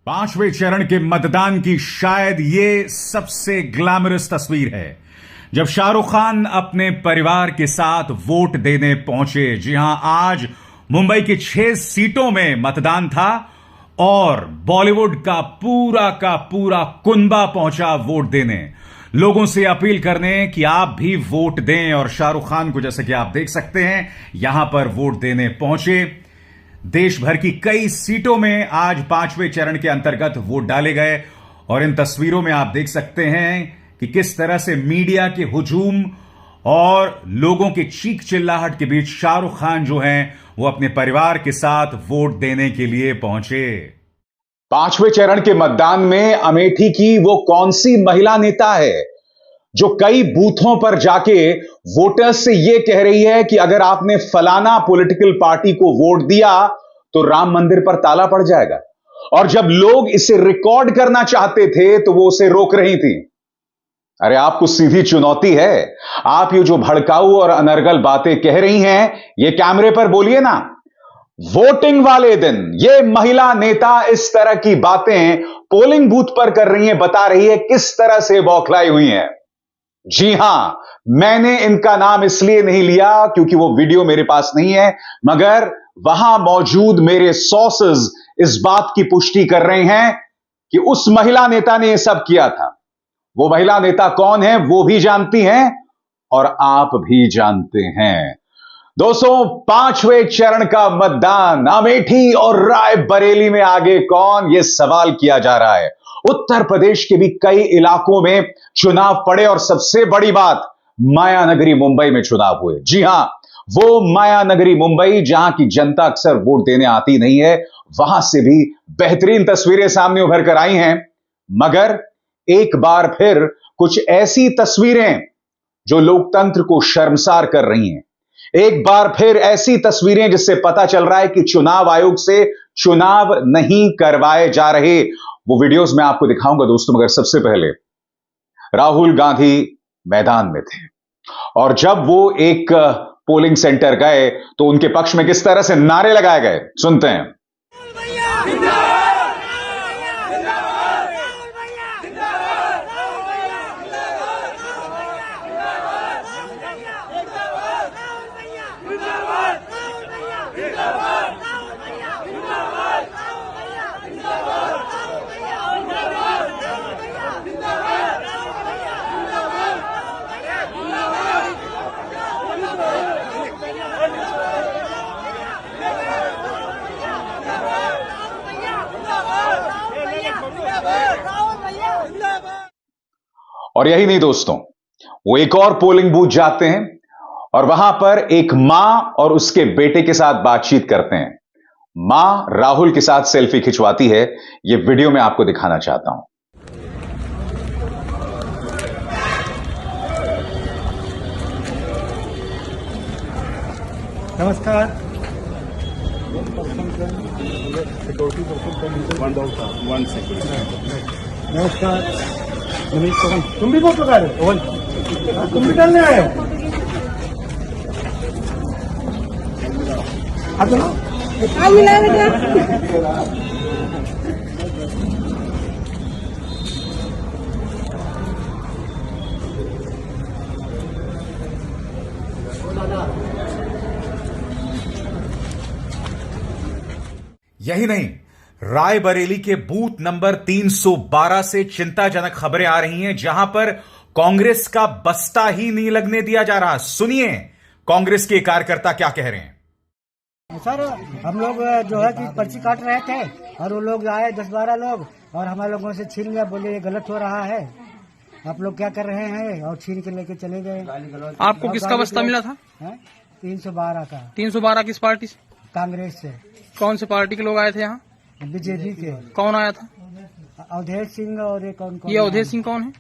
पांचवें चरण के मतदान की शायद ये सबसे ग्लैमरस तस्वीर है जब शाहरुख खान अपने परिवार के साथ वोट देने पहुंचे। जी हां, आज मुंबई की 6 सीटों में मतदान था और बॉलीवुड का पूरा कुनबा पहुंचा वोट देने, लोगों से अपील करने कि आप भी वोट दें। और शाहरुख खान को, जैसे कि आप देख सकते हैं, यहां पर वोट देने पहुंचे। देश भर की कई सीटों में आज पांचवें चरण के अंतर्गत वोट डाले गए और इन तस्वीरों में आप देख सकते हैं कि किस तरह से मीडिया के हुजूम और लोगों की चीख चिल्लाहट के बीच शाहरुख खान जो हैं वो अपने परिवार के साथ वोट देने के लिए पहुंचे। पांचवें चरण के मतदान में अमेठी की वो कौन सी महिला नेता है जो कई बूथों पर जाके वोटर्स से यह कह रही है कि अगर आपने फलाना पॉलिटिकल पार्टी को वोट दिया तो राम मंदिर पर ताला पड़ जाएगा, और जब लोग इसे रिकॉर्ड करना चाहते थे तो वो उसे रोक रही थी। अरे आपको सीधी चुनौती है, आप ये जो भड़काऊ और अनर्गल बातें कह रही हैं ये कैमरे पर बोलिए ना। वोटिंग वाले दिन ये महिला नेता इस तरह की बातें पोलिंग बूथ पर कर रही हैं, बता रही है किस तरह से बौखलाई हुई हैं। जी हां, मैंने इनका नाम इसलिए नहीं लिया क्योंकि वो वीडियो मेरे पास नहीं है, मगर वहां मौजूद मेरे सोर्सेज इस बात की पुष्टि कर रहे हैं कि उस महिला नेता ने यह सब किया था। वो महिला नेता कौन है वो भी जानती हैं और आप भी जानते हैं। दोस्तों, पांचवें चरण का मतदान अमेठी और रायबरेली में आगे कौन, यह सवाल किया जा रहा है। उत्तर प्रदेश के भी कई इलाकों में चुनाव पड़े और सबसे बड़ी बात, मायानगरी मुंबई में चुनाव हुए। जी हां, वो मायानगरी मुंबई जहां की जनता अक्सर वोट देने आती नहीं है, वहां से भी बेहतरीन तस्वीरें सामने उभर कर आई हैं। मगर एक बार फिर कुछ ऐसी तस्वीरें जो लोकतंत्र को शर्मसार कर रही हैं, एक बार फिर ऐसी तस्वीरें जिससे पता चल रहा है कि चुनाव आयोग से चुनाव नहीं करवाए जा रहे। वो वीडियोस मैं आपको दिखाऊंगा दोस्तों, मगर सबसे पहले राहुल गांधी मैदान में थे और जब वो एक पोलिंग सेंटर गए तो उनके पक्ष में किस तरह से नारे लगाए गए, सुनते हैं। और यही नहीं दोस्तों, वो एक और पोलिंग बूथ जाते हैं और वहां पर एक मां और उसके बेटे के साथ बातचीत करते हैं। मां राहुल के साथ सेल्फी खिंचवाती है। यह वीडियो मैं आपको दिखाना चाहता हूं। नमस्कार। नमस्कार। तुम भी वोट लगा रहे हो? तुम भी डालने आए हो? आप यही नहीं, रायबरेली के बूथ नंबर 312 से चिंताजनक खबरें आ रही हैं जहां पर कांग्रेस का बस्ता ही नहीं लगने दिया जा रहा। सुनिए कांग्रेस के कार्यकर्ता क्या कह रहे हैं। सर, हम लोग जो है कि पर्ची काट रहे थे और वो लोग आए 10-12 लोग और हमारे लोगों से छीन लिया, बोले ये गलत हो रहा है, आप लोग क्या कर रहे हैं, और छीन के लेके चले गए। आपको किसका बस्ता मिला था? 312 का। 312 किस पार्टी से? कांग्रेस से। कौन से पार्टी के लोग आए थे यहाँ? बीजेपी के। कौन आया था? अवधेश सिंह और एक कौन? ये अवधेश सिंह कौन है?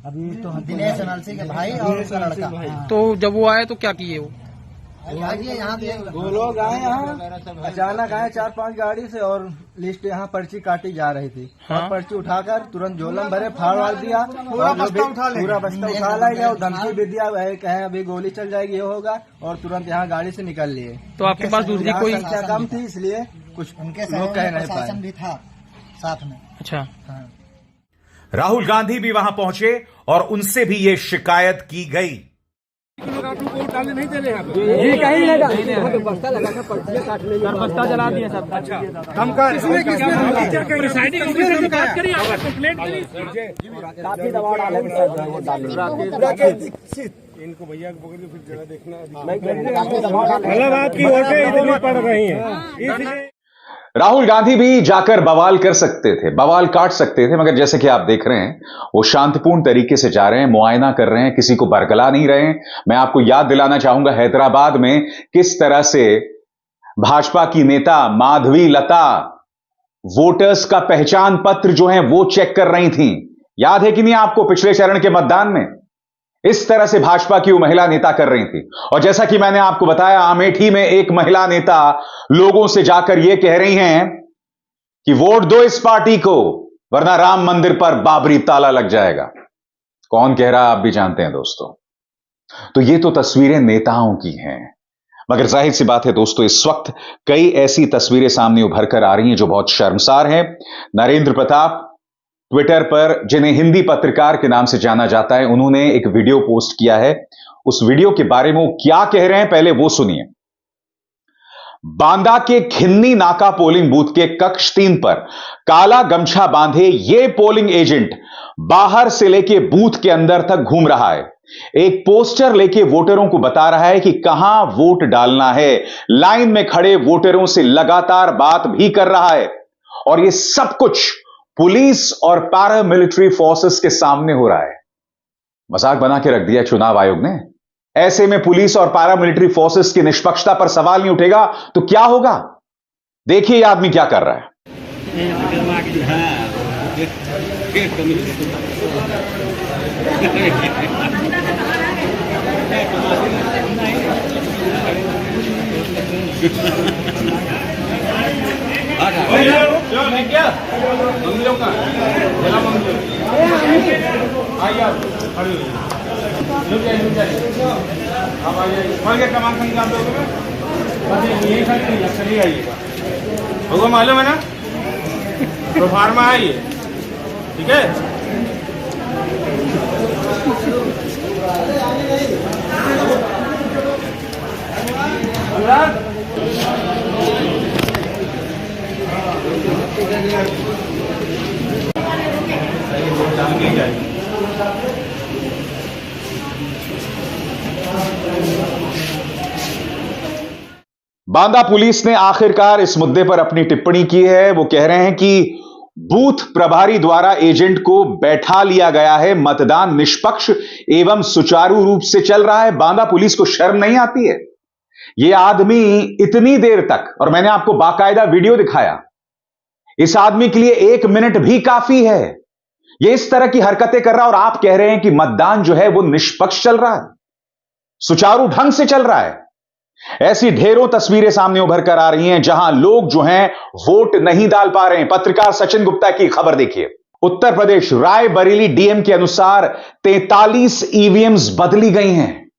अभी तो दिनेश अनालसी के भाई और उसका लड़का। तो जब वो आए तो क्या किए वो? वो लोग आए यहाँ, अचानक आए 4-5 गाड़ी से और लिस्ट यहाँ पर्ची काटी जा रही थी। हाँ? और पर्ची उठाकर तुरंत झोलम भरे, फाड़ वाड़ दिया, पूरा बस्ता उठा लिया और धमकी भी दिया, कहे अभी गोली चल जाएगी, ये होगा, और तुरंत यहाँ गाड़ी से निकल लिए। तो आपके पास दूसरी कोई संख्या कम थी इसलिए कुछ उनके लोग कह नहीं पाए। साथ में। अच्छा। हाँ। राहुल गांधी भी वहां पहुंचे और उनसे भी ये शिकायत की गई। ये कहीं लगा बस्ता लगा था, बस्ता जला दिया सब। अच्छा, काफी दबाव डाले इनको भैया को पकड़ के फिर जरा देखना। मतलब आपकी वोटें इतनी पड़ रही हैं। राहुल गांधी भी जाकर बवाल कर सकते थे, बवाल काट सकते थे, मगर जैसे कि आप देख रहे हैं वो शांतिपूर्ण तरीके से जा रहे हैं, मुआयना कर रहे हैं, किसी को बरगला नहीं रहे हैं। मैं आपको याद दिलाना चाहूंगा हैदराबाद में किस तरह से भाजपा की नेता माधवी लता वोटर्स का पहचान पत्र जो है वो चेक कर रही थी। याद है कि नहीं आपको पिछले चरण के मतदान में इस तरह से भाजपा की वो महिला नेता कर रही थी। और जैसा कि मैंने आपको बताया, अमेठी में एक महिला नेता लोगों से जाकर यह कह रही हैं कि वोट दो इस पार्टी को वरना राम मंदिर पर बाबरी ताला लग जाएगा। कौन कह रहा आप भी जानते हैं दोस्तों। तो ये तो तस्वीरें नेताओं की हैं, मगर जाहिर सी बात है दोस्तों इस वक्त कई ऐसी तस्वीरें सामने उभर कर आ रही हैं जो बहुत शर्मसार हैं। नरेंद्र प्रताप ट्विटर पर, जिन्हें हिंदी पत्रकार के नाम से जाना जाता है, उन्होंने एक वीडियो पोस्ट किया है। उस वीडियो के बारे में वो क्या कह रहे हैं पहले वो सुनिए। बांदा के खिन्नी नाका पोलिंग बूथ के कक्ष 3 पर काला गमछा बांधे ये पोलिंग एजेंट बाहर से लेके बूथ के अंदर तक घूम रहा है। एक पोस्टर लेके वोटरों को बता रहा है कि कहां वोट डालना है। लाइन में खड़े वोटरों से लगातार बात भी कर रहा है। और ये सब कुछ पुलिस और पैरामिलिट्री फोर्सेस के सामने हो रहा है। मजाक बना के रख दिया चुनाव आयोग ने। ऐसे में पुलिस और पैरामिलिट्री फोर्सेस की निष्पक्षता पर सवाल नहीं उठेगा तो क्या होगा। देखिए यह आदमी क्या कर रहा है। क्या मंदिरों का जिला मंदिर आइए आप आइए कमान खा निकाल दोगे बस यही सारी चलिए आइएगा होगा मालूम है ना तो फार्मा है ये ठीक है। बांदा पुलिस ने आखिरकार इस मुद्दे पर अपनी टिप्पणी की है। वो कह रहे हैं कि बूथ प्रभारी द्वारा एजेंट को बैठा लिया गया है, मतदान निष्पक्ष एवं सुचारू रूप से चल रहा है। बांदा पुलिस को शर्म नहीं आती है। यह आदमी इतनी देर तक, और मैंने आपको बाकायदा वीडियो दिखाया, इस आदमी के लिए 1 मिनट भी काफी है। यह इस तरह की हरकतें कर रहा है और आप कह रहे हैं कि मतदान जो है वो निष्पक्ष चल रहा है, सुचारू ढंग से चल रहा है। ऐसी ढेरों तस्वीरें सामने उभर कर आ रही हैं जहां लोग जो हैं वोट नहीं डाल पा रहे हैं। पत्रकार सचिन गुप्ता की खबर देखिए। उत्तर प्रदेश रायबरेली डीएम के अनुसार 43 ईवीएम्स बदली गई हैं।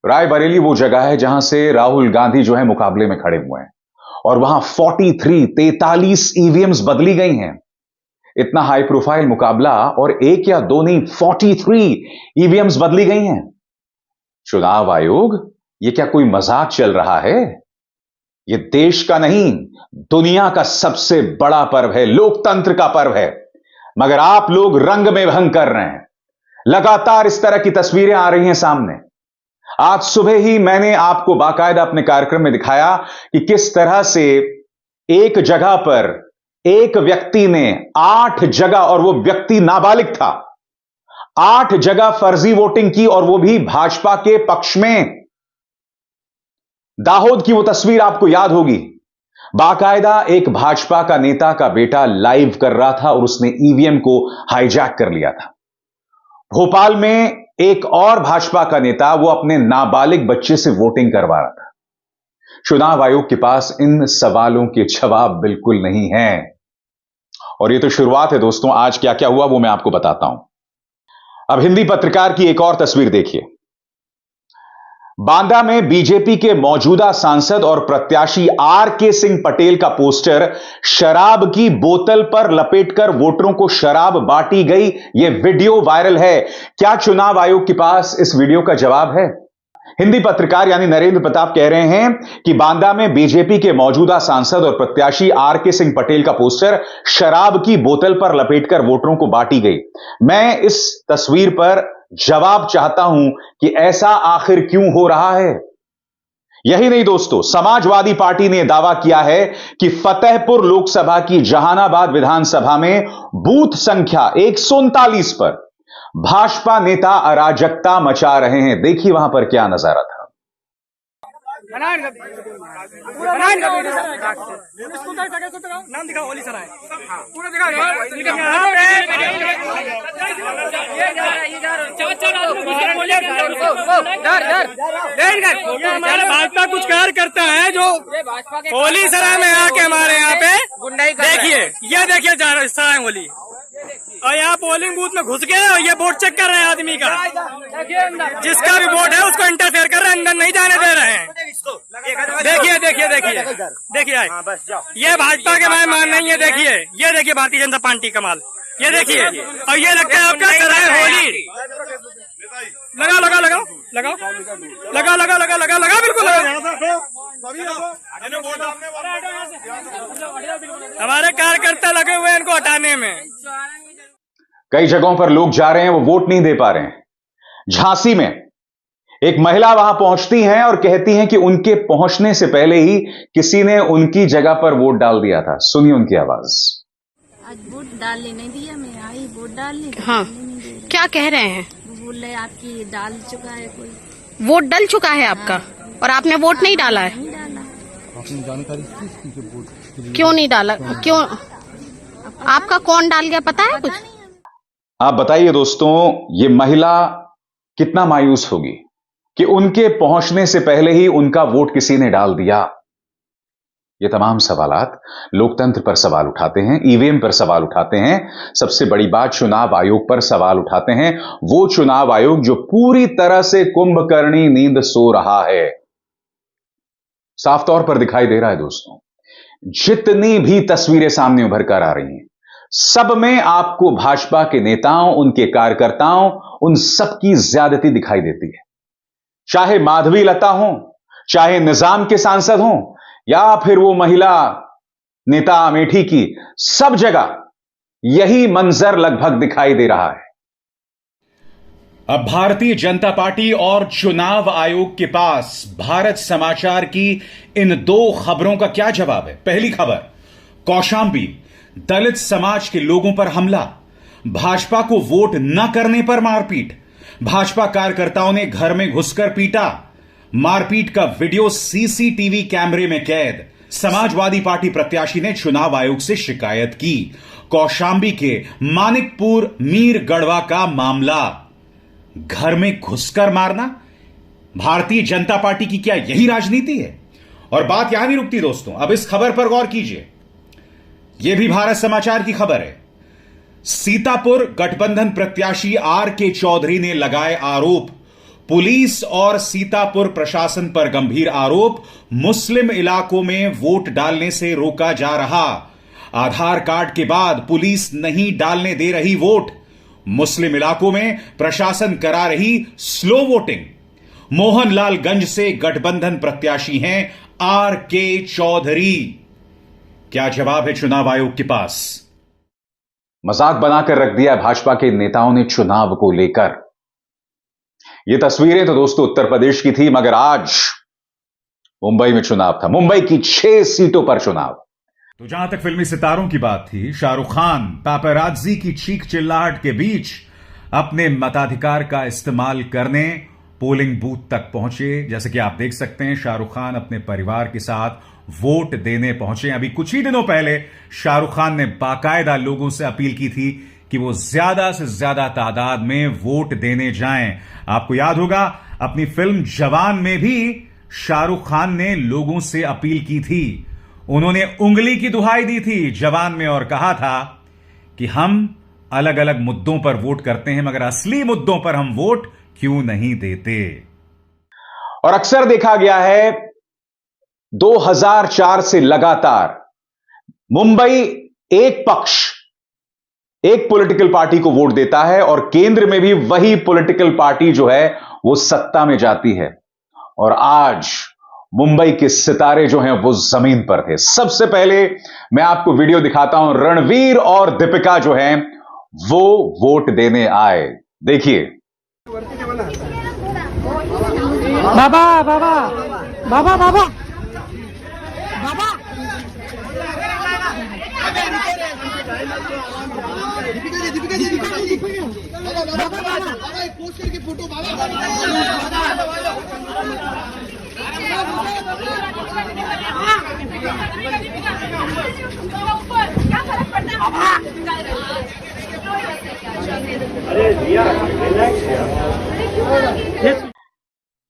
रायबरेली वो जगह है जहां से राहुल गांधी जो है मुकाबले में खड़े हुए हैं और वहां 43 ईवीएम्स बदली गई हैं। इतना हाई प्रोफाइल मुकाबला और एक या दो नहीं 43 ईवीएम्स बदली गई हैं। चुनाव आयोग, यह क्या कोई मजाक चल रहा है? यह देश का नहीं दुनिया का सबसे बड़ा पर्व है, लोकतंत्र का पर्व है, मगर आप लोग रंग में भंग कर रहे हैं। लगातार इस तरह की तस्वीरें आ रही हैं सामने। आज सुबह ही मैंने आपको बाकायदा अपने कार्यक्रम में दिखाया कि किस तरह से एक जगह पर एक व्यक्ति ने 8 जगह, और वो व्यक्ति नाबालिग था, 8 जगह फर्जी वोटिंग की और वो भी भाजपा के पक्ष में। दाहोद की वो तस्वीर आपको याद होगी। बाकायदा एक भाजपा का नेता का बेटा लाइव कर रहा था और उसने ईवीएम को हाईजैक कर लिया था। भोपाल में एक और भाजपा का नेता, वो अपने नाबालिग बच्चे से वोटिंग करवा रहा था। चुनाव आयोग के पास इन सवालों के जवाब बिल्कुल नहीं हैं। और ये तो शुरुआत है दोस्तों, आज क्या क्या हुआ वो मैं आपको बताता हूं। अब हिंदी पत्रकार की एक और तस्वीर देखिए। बांदा में बीजेपी के मौजूदा सांसद और प्रत्याशी आर.के. सिंह पटेल का पोस्टर शराब की बोतल पर लपेटकर वोटरों को शराब बांटी गई, यह वीडियो वायरल है। क्या चुनाव आयोग के पास इस वीडियो का जवाब है? हिंदी पत्रकार यानी नरेंद्र प्रताप कह रहे हैं कि बांदा में बीजेपी के मौजूदा सांसद और प्रत्याशी आर.के. सिंह पटेल का पोस्टर शराब की बोतल पर लपेटकर वोटरों को बांटी गई। मैं इस तस्वीर पर जवाब चाहता हूं कि ऐसा आखिर क्यों हो रहा है। यही नहीं दोस्तों, समाजवादी पार्टी ने दावा किया है कि फतेहपुर लोकसभा की जहानाबाद विधानसभा में बूथ संख्या 139 पर भाजपा नेता अराजकता मचा रहे हैं। देखिए वहां पर क्या नजारा था। नाम दिखाओ, होली सराय पूरा हमारा भाजपा कुछ कार्य करता है जो होली सराय में आके हमारे यहाँ पे देखिए, ये देखिए सराय होली, और यहाँ पोलिंग बूथ में घुस के ये वोट चेक कर रहे हैं आदमी का, जिसका भी वोट है उसको इंटरफेयर कर रहे हैं, अंदर नहीं जाने दे रहे हैं। देखिए देखिए देखिए देखिए, ये भाजपा के मान नहीं है। देखिए ये देखिए भारतीय जनता पार्टी का माल, ये देखिए, और ये लगता है आपका सराय होली। लगा लगा लगा लगा लगा लगा लगा लगा लगा बिल्कुल लगा। हमारे कार्यकर्ता लगे हुए हैं इनको हटाने में। कई जगहों पर लोग जा रहे हैं, वो वोट नहीं दे पा रहे हैं। झांसी में एक महिला वहां पहुंचती हैं और कहती हैं कि उनके पहुंचने से पहले ही किसी ने उनकी जगह पर वोट डाल दिया था। सुनिए उनकी आवाज। आज वोट डालने नहीं दिया, मैं आई वोट डालने। हाँ, क्या कह रहे हैं? बोल रहे आपकी डाल चुका है, कोई वोट डल चुका है आपका। हाँ। और आपने वोट नहीं डाला है? नहीं डाला। आपने जानकारी क्यों नहीं डाला? क्यों? आपका कौन डाल गया पता है कुछ? आप बताइए दोस्तों, ये महिला कितना मायूस होगी कि उनके पहुंचने से पहले ही उनका वोट किसी ने डाल दिया। ये तमाम सवालात लोकतंत्र पर सवाल उठाते हैं, ईवीएम पर सवाल उठाते हैं, सबसे बड़ी बात चुनाव आयोग पर सवाल उठाते हैं। वो चुनाव आयोग जो पूरी तरह से कुंभकर्णी नींद सो रहा है। साफ तौर पर दिखाई दे रहा है दोस्तों, जितनी भी तस्वीरें सामने उभर कर आ रही हैं, सब में आपको भाजपा के नेताओं, उनके कार्यकर्ताओं, उन सब की ज्यादती दिखाई देती है। चाहे माधवी लता हो, चाहे निजाम के सांसद हो, या फिर वो महिला नेता अमेठी की, सब जगह यही मंजर लगभग दिखाई दे रहा है। अब भारतीय जनता पार्टी और चुनाव आयोग के पास भारत समाचार की इन दो खबरों का क्या जवाब है। पहली खबर, कौशांबी, दलित समाज के लोगों पर हमला, भाजपा को वोट न करने पर मारपीट, भाजपा कार्यकर्ताओं ने घर में घुसकर पीटा, मारपीट का वीडियो सीसीटीवी कैमरे में कैद, समाजवादी पार्टी प्रत्याशी ने चुनाव आयोग से शिकायत की। कौशांबी के मानिकपुर मीर गढ़वा का मामला, घर में घुसकर मारना। भारतीय जनता पार्टी की क्या यही राजनीति है? और बात यहां नहीं रुकती दोस्तों, अब इस खबर पर गौर कीजिए। यह भी भारत समाचार की खबर है। सीतापुर गठबंधन प्रत्याशी आर.के. चौधरी ने लगाए आरोप, पुलिस और सीतापुर प्रशासन पर गंभीर आरोप, मुस्लिम इलाकों में वोट डालने से रोका जा रहा, आधार कार्ड के बाद पुलिस नहीं डालने दे रही वोट, मुस्लिम इलाकों में प्रशासन करा रही स्लो वोटिंग। मोहनलालगंज से गठबंधन प्रत्याशी हैं आर.के. चौधरी। क्या जवाब है चुनाव आयोग के पास? मजाक बनाकर रख दिया भाजपा के नेताओं ने चुनाव को लेकर। ये तस्वीरें तो दोस्तों उत्तर प्रदेश की थी, मगर आज मुंबई में चुनाव था। मुंबई की 6 सीटों पर चुनाव। तो जहां तक फिल्मी सितारों की बात थी, शाहरुख खान पापराजी की चीख चिल्लाहट के बीच अपने मताधिकार का इस्तेमाल करने पोलिंग बूथ तक पहुंचे। जैसे कि आप देख सकते हैं, शाहरुख खान अपने परिवार के साथ वोट देने पहुंचे। अभी कुछ ही दिनों पहले शाहरुख खान ने बाकायदा लोगों से अपील की थी कि वो ज्यादा से ज्यादा तादाद में वोट देने जाएं। आपको याद होगा, अपनी फिल्म जवान में भी शाहरुख खान ने लोगों से अपील की थी। उन्होंने उंगली की दुहाई दी थी जवान में और कहा था कि हम अलग अलग मुद्दों पर वोट करते हैं, मगर असली मुद्दों पर हम वोट क्यों नहीं देते। और अक्सर देखा गया है 2004 से लगातार मुंबई एक पक्ष, एक पॉलिटिकल पार्टी को वोट देता है और केंद्र में भी वही पॉलिटिकल पार्टी जो है वो सत्ता में जाती है। और आज मुंबई के सितारे जो हैं वो जमीन पर थे। सबसे पहले मैं आपको वीडियो दिखाता हूं, रणवीर और दीपिका जो हैं वो वोट देने आए। देखिए। बाबा बाबा बाबा बाबा बाबा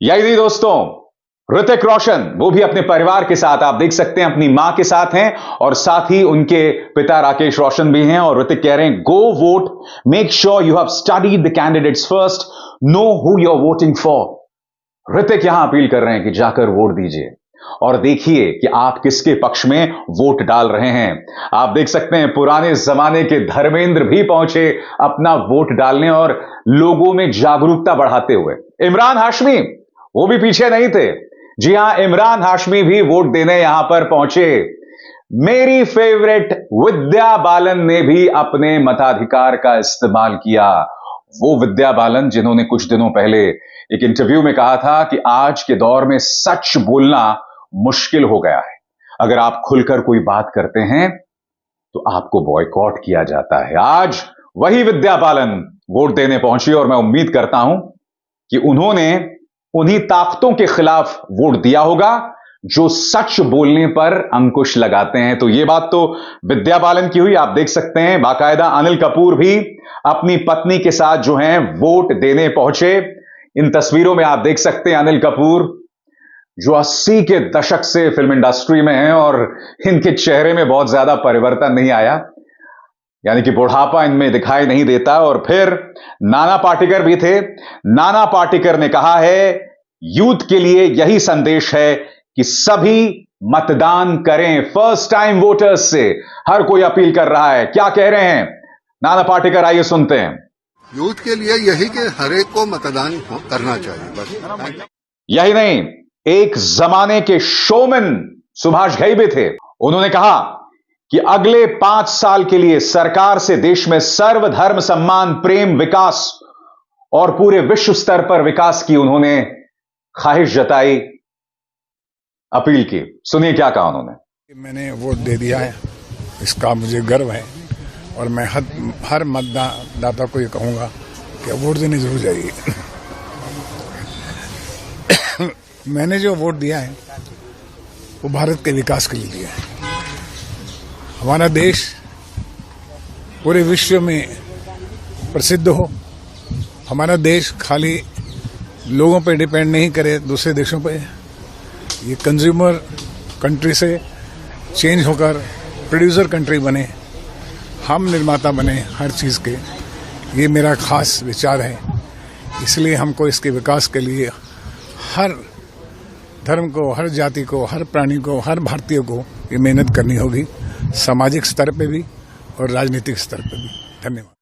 यही नहीं दोस्तों, ऋतिक रोशन वो भी अपने परिवार के साथ, आप देख सकते हैं अपनी मां के साथ हैं और साथ ही उनके पिता राकेश रोशन भी हैं। और ऋतिक कह रहे हैं go vote, make sure you have studied the candidates first, know who you are voting for. Hrithik यहां अपील कर रहे हैं कि जाकर वोट दीजिए और देखिए कि आप किसके पक्ष में वोट डाल रहे हैं। आप देख सकते हैं पुराने जमाने के धर्मेंद्र भी पहुंचे अपना वोट डालने और लोगों में जागरूकता बढ़ाते हुए। इमरान हाशमी वो भी पीछे नहीं थे। जी हां, इमरान हाशमी भी वोट देने यहां पर पहुंचे। मेरी फेवरेट विद्या बालन ने भी अपने मताधिकार का इस्तेमाल किया। वो विद्या बालन जिन्होंने कुछ दिनों पहले एक इंटरव्यू में कहा था कि आज के दौर में सच बोलना मुश्किल हो गया है। अगर आप खुलकर कोई बात करते हैं तो आपको बॉयकॉट किया जाता है। आज वही विद्या बालन वोट देने पहुंची और मैं उम्मीद करता हूं कि उन्होंने उन्हीं ताकतों के खिलाफ वोट दिया होगा जो सच बोलने पर अंकुश लगाते हैं। तो यह बात तो विद्या बालन की हुई। आप देख सकते हैं बाकायदा अनिल कपूर भी अपनी पत्नी के साथ जो हैं वोट देने पहुंचे। इन तस्वीरों में आप देख सकते हैं अनिल कपूर जो 80 के दशक से फिल्म इंडस्ट्री में हैं और इनके चेहरे में बहुत ज्यादा परिवर्तन नहीं आया, यानी कि बुढ़ापा इनमें दिखाई नहीं देता। और फिर नाना पाटेकर भी थे। नाना पाटेकर ने कहा है यूथ के लिए यही संदेश है कि सभी मतदान करें। फर्स्ट टाइम वोटर्स से हर कोई अपील कर रहा है। क्या कह रहे हैं नाना पाटेकर, आइए सुनते हैं। यूथ के लिए यही कि हर एक को मतदान करना चाहिए बस। यही नहीं, एक जमाने के शोमैन सुभाष घई भी थे। उन्होंने कहा कि अगले 5 साल के लिए सरकार से देश में सर्वधर्म सम्मान, प्रेम, विकास और पूरे विश्व स्तर पर विकास की उन्होंने ख्वाहिश जताई, अपील की। सुनिए क्या कहा उन्होंने। मैंने वोट दे दिया है, इसका मुझे गर्व है और मैं हर मतदाता को ये कहूंगा कि वोट देने जरूर जाइए। मैंने जो वोट दिया है वो भारत के विकास के लिए दिया है। हमारा देश पूरे विश्व में प्रसिद्ध हो, हमारा देश खाली लोगों पे डिपेंड नहीं करे दूसरे देशों पे, ये कंज्यूमर कंट्री से चेंज होकर प्रोड्यूसर कंट्री बने, हम निर्माता बने हर चीज़ के। ये मेरा खास विचार है। इसलिए हमको इसके विकास के लिए हर धर्म को, हर जाति को, हर प्राणी को, हर भारतीय को ये मेहनत करनी होगी, सामाजिक स्तर पे भी और राजनीतिक स्तर पे भी। धन्यवाद।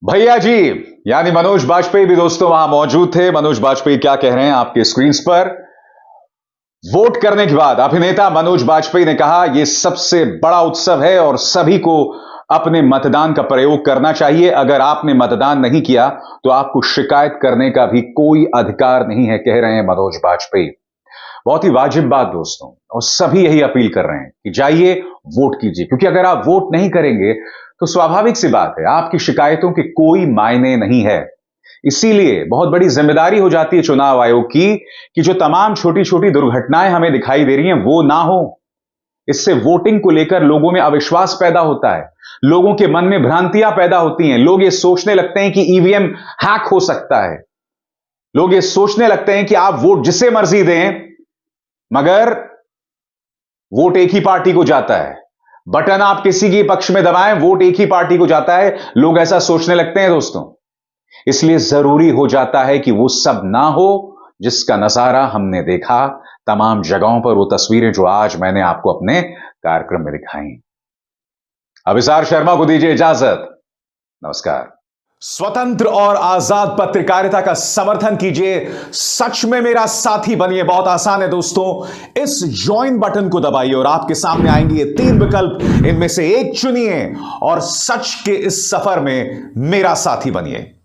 भैया जी यानी मनोज बाजपेयी भी दोस्तों वहां मौजूद थे। मनोज बाजपेयी क्या कह रहे हैं आपके स्क्रीन पर। वोट करने के बाद अभिनेता मनोज बाजपेयी ने कहा यह सबसे बड़ा उत्सव है और सभी को अपने मतदान का प्रयोग करना चाहिए। अगर आपने मतदान नहीं किया तो आपको शिकायत करने का भी कोई अधिकार नहीं है, कह रहे हैं मनोज बाजपेयी। बहुत ही वाजिब बात दोस्तों, और सभी यही अपील कर रहे हैं कि जाइए वोट कीजिए, क्योंकि अगर आप वोट नहीं करेंगे तो स्वाभाविक सी बात है आपकी शिकायतों के कोई मायने नहीं है। इसीलिए बहुत बड़ी जिम्मेदारी हो जाती है चुनाव आयोग की कि जो तमाम छोटी छोटी दुर्घटनाएं हमें दिखाई दे रही हैं वो ना हो। इससे वोटिंग को लेकर लोगों में अविश्वास पैदा होता है, लोगों के मन में भ्रांतियां पैदा होती हैं। लोग ये सोचने लगते हैं कि ईवीएम हैक हो सकता है, लोग ये सोचने लगते हैं कि आप वोट जिसे मर्जी दें मगर वोट एक ही पार्टी को जाता है, बटन आप किसी के पक्ष में दबाएं वोट एक ही पार्टी को जाता है। लोग ऐसा सोचने लगते हैं दोस्तों। इसलिए जरूरी हो जाता है कि वो सब ना हो, जिसका नजारा हमने देखा, तमाम जगहों पर वो तस्वीरें जो आज मैंने आपको अपने कार्यक्रम में दिखाई। अभिसार शर्मा को दीजिए इजाजत। नमस्कार। स्वतंत्र और आजाद पत्रकारिता का समर्थन कीजिए, सच में मेरा साथी बनिए। बहुत आसान है दोस्तों, इस ज्वाइन बटन को दबाइए और आपके सामने आएंगे ये 3 विकल्प, इनमें से एक चुनिए और सच के इस सफर में मेरा साथी बनिए।